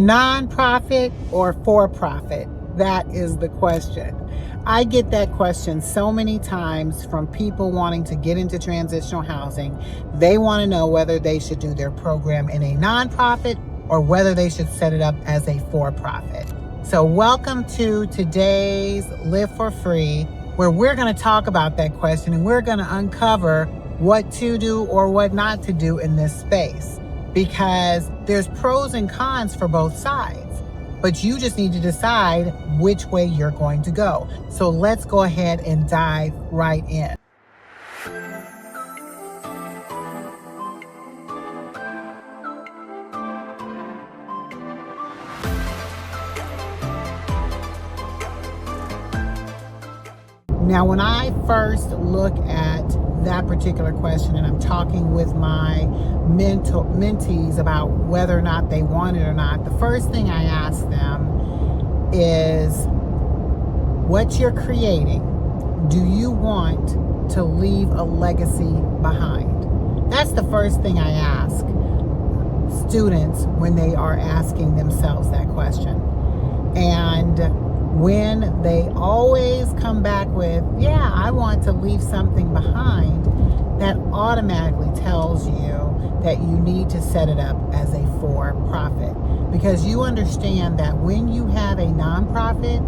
Nonprofit or for profit? That is the question. I get that question so many times from people wanting to get into transitional housing. They want to know whether they should do their program in a nonprofit or whether they should set it up as a for profit. So welcome to today's Live for Free, where we're going to talk about that question and we're going to uncover what to do or what not to do in this space. Because there's pros and cons for both sides, but you just need to decide which way you're going to go. So let's go ahead and dive right in. Now, when I first look at that particular question and I'm talking with my mentees about whether or not they want it or not, the first thing I ask them is, what you're creating, do you want to leave a legacy behind? That's the first thing I ask students when they are asking themselves that question. And when they always come back with, yeah, I want to leave something behind, that automatically tells you that you need to set it up as a for-profit. Because you understand that when you have a nonprofit,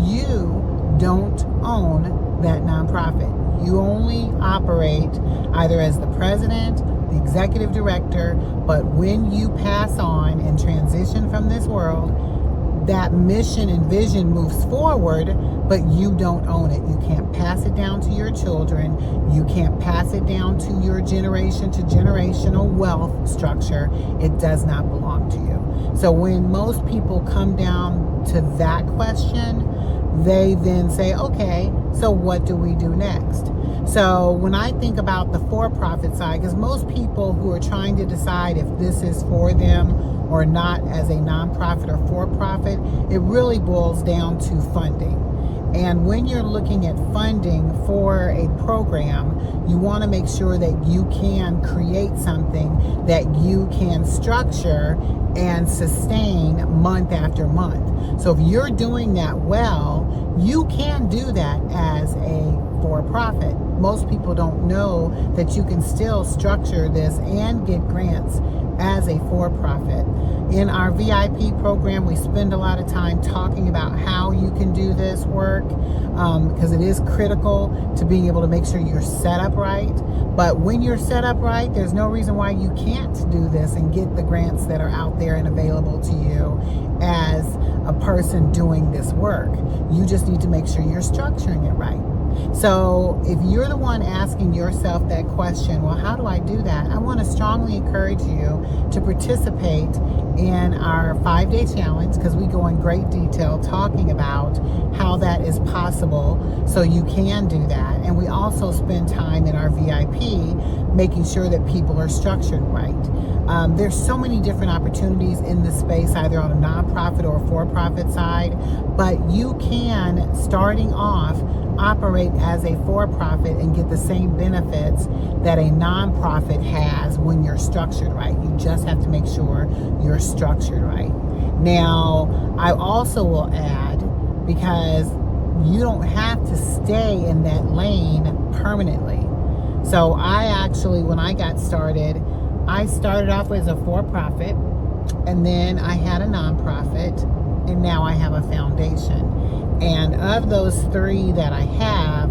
you don't own that nonprofit. You only operate either as the president, the executive director, but when you pass on and transition from this world, that mission and vision moves forward, but you don't own it. You can't pass it down to your children. You can't pass it down to your generation to generational wealth structure. It does not belong to you. So when most people come down to that question, they then say, okay, so what do we do next? So when I think about the for-profit side, because most people who are trying to decide if this is for them or not as a nonprofit or for-profit, it really boils down to funding. And when you're looking at funding for a program, you want to make sure that you can create something that you can structure and sustain month after month. So if you're doing that well, you can do that as a for-profit. Most people don't know that you can still structure this and get grants as a for-profit. In our VIP program, we spend a lot of time talking about how you can do this work because it is critical to being able to make sure you're set up right. But when you're set up right, there's no reason why you can't do this and get the grants that are out there and available to you as a person doing this work. You just need to make sure you're structuring it right. So if you're the one asking yourself that question, well, how do I do that? I want to strongly encourage you to participate in our 5-day challenge, because we go in great detail talking about how that is possible so you can do that. And we also spend time in our VIP making sure that people are structured right. There's so many different opportunities in this space, either on a nonprofit or for-profit side, but you can, starting off, operate as a for-profit and get the same benefits that a nonprofit has when you're structured right. You just have to make sure you're structured right. Now, I also will add, because you don't have to stay in that lane permanently. So I actually, when I got started, I started off as a for-profit, and then I had a nonprofit, and now I have a foundation. And of those three that I have,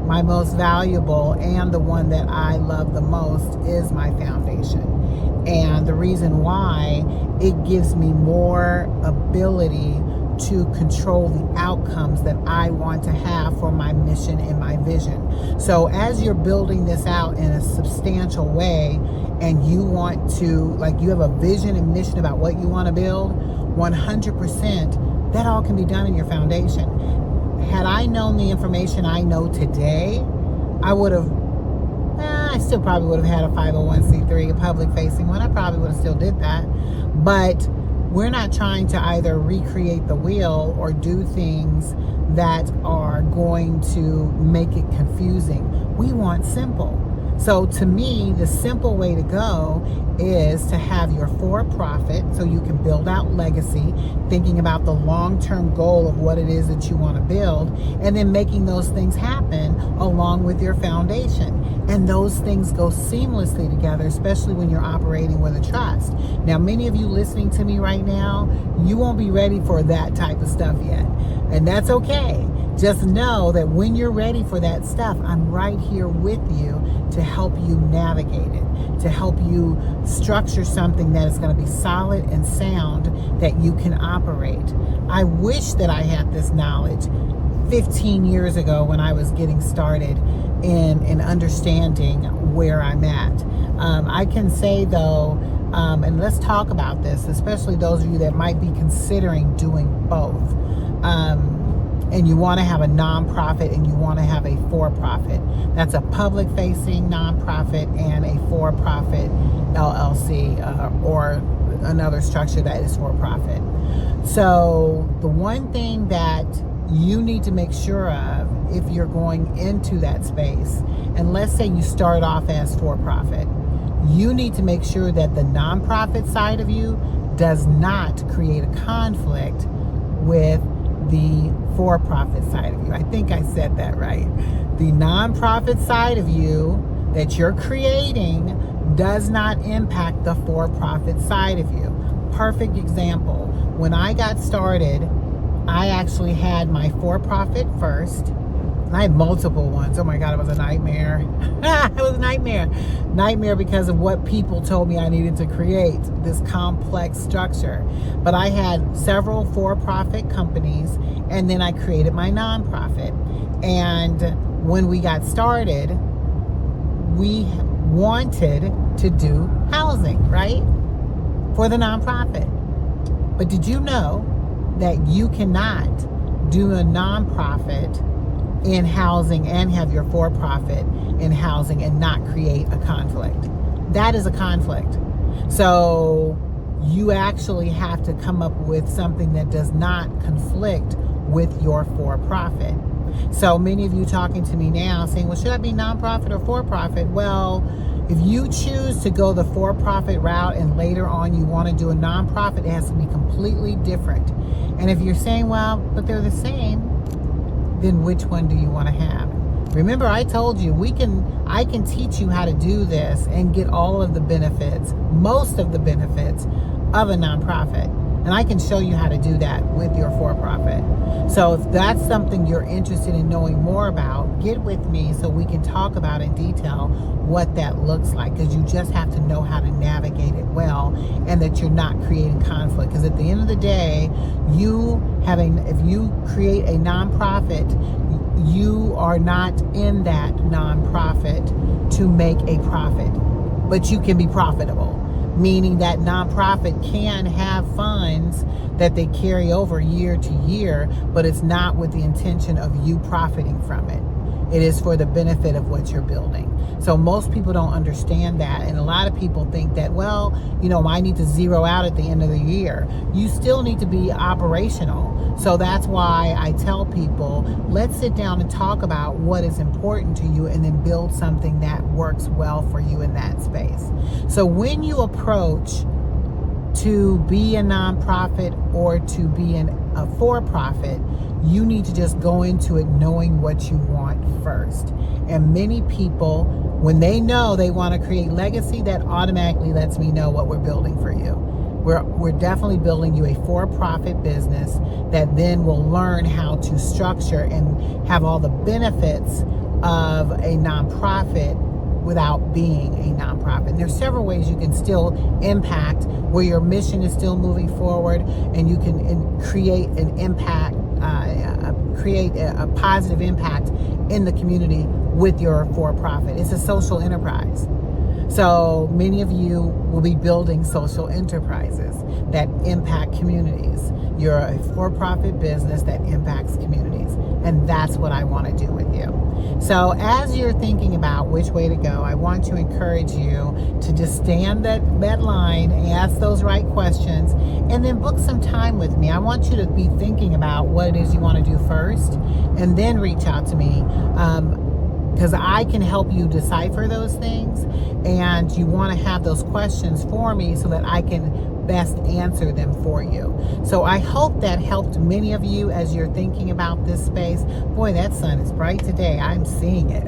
my most valuable and the one that I love the most is my foundation. And the reason why, it gives me more ability to control the outcomes that I want to have for my mission and my vision. So as you're building this out in a substantial way, and you want to, like, you have a vision and mission about what you want to build, 100%, that all can be done in your foundation. Had I known the information I know today, I would have, I still probably would have had a 501c3, a public-facing one. I probably would have still did that. But we're not trying to either recreate the wheel or do things that are going to make it confusing. We want simple. So to me, the simple way to go is to have your for-profit so you can build out legacy, thinking about the long-term goal of what it is that you want to build, and then making those things happen along with your foundation. And those things go seamlessly together, especially when you're operating with a trust. Now, many of you listening to me right now, you won't be ready for that type of stuff yet. And that's okay. Just know that when you're ready for that stuff, I'm right here with you to help you navigate it, to help you structure something that is going to be solid and sound that you can operate. I wish that I had this knowledge 15 years ago when I was getting started in understanding where I'm at. I can say though, and let's talk about this, especially those of you that might be considering doing both. And you want to have a nonprofit and you want to have a for-profit. That's a public-facing nonprofit and a for-profit LLC or another structure that is for-profit. So the one thing that you need to make sure of if you're going into that space, and let's say you start off as for-profit, you need to make sure that the nonprofit side of you does not create a conflict with the for-profit side of you. I think I said that right. The nonprofit side of you that you're creating does not impact the for-profit side of you. Perfect example. When I got started, I actually had my for-profit first. And I had multiple ones. Oh my God, it was a nightmare. It was a nightmare. Nightmare because of what people told me I needed to create, this complex structure. But I had several for-profit companies, and then I created my nonprofit. And when we got started, we wanted to do housing, right? For the nonprofit. But did you know that you cannot do a nonprofit in housing and have your for-profit in housing and not create a conflict? That is a conflict. So you actually have to come up with something that does not conflict with your for-profit. So many of you talking to me now saying, well, should I be nonprofit or for-profit? Well, if you choose to go the for-profit route and later on you want to do a nonprofit, it has to be completely different. And if you're saying, well, but they're the same, then which one do you want to have? Remember, I told you I can teach you how to do this and get all of the benefits, most of the benefits of a nonprofit. And I can show you how to do that with your for-profit. So if that's something you're interested in knowing more about, get with me so we can talk about in detail what that looks like, because you just have to know how to navigate it well and that you're not creating conflict. Because at the end of the day, if you create a nonprofit, you are not in that nonprofit to make a profit, but you can be profitable. Meaning that nonprofit can have funds that they carry over year to year, but it's not with the intention of you profiting from it. It is for the benefit of what you're building. So most people don't understand that. And a lot of people think that, well, I need to zero out at the end of the year. You still need to be operational. So that's why I tell people, let's sit down and talk about what is important to you and then build something that works well for you in that space. So when you approach to be a nonprofit or to be a for-profit, you need to just go into it knowing what you want first. And many people, when they know they want to create legacy, that automatically lets me know what we're building for you. We're definitely building you a for-profit business that then will learn how to structure and have all the benefits of a nonprofit without being a nonprofit. And there's several ways you can still impact where your mission is still moving forward, and you can create an impact, create a positive impact in the community with your for-profit. It's a social enterprise. So many of you will be building social enterprises that impact communities. You're a for-profit business that impacts communities. And that's what I want to do with you. So as you're thinking about which way to go, I want to encourage you to just stand that line, ask those right questions, and then book some time with me. I want you to be thinking about what it is you want to do first, and then reach out to me. because I can help you decipher those things, and you want to have those questions for me so that I can best answer them for you. So I hope that helped many of you as you're thinking about this space. Boy, that sun is bright today. I'm seeing it.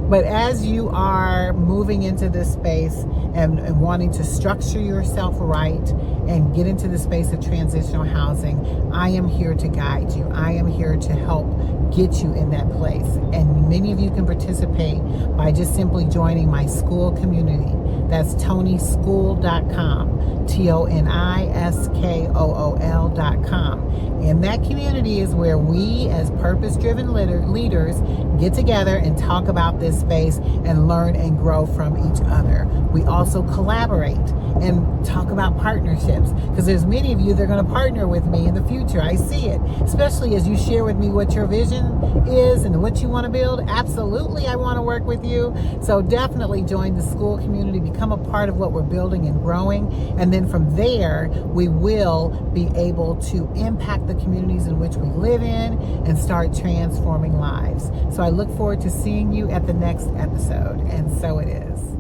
But as you are moving into this space and wanting to structure yourself right and get into the space of transitional housing, I am here to guide you. I am here to help get you in that place. And many of you can participate by just simply joining my school community. That's tonyschool.com, TONISKOOL.com. And that community is where we as purpose-driven leaders get together and talk about this space and learn and grow from each other. We also collaborate and talk about partnerships, because there's many of you that are going to partner with me in the future. I see it, especially as you share with me what your vision is and what you want to build. Absolutely, I want to work with you. So definitely join the school community, become a part of what we're building and growing. And then from there, we will be able to impact the communities in which we live in and start transforming lives. So I look forward to seeing you at the next episode. And so it is.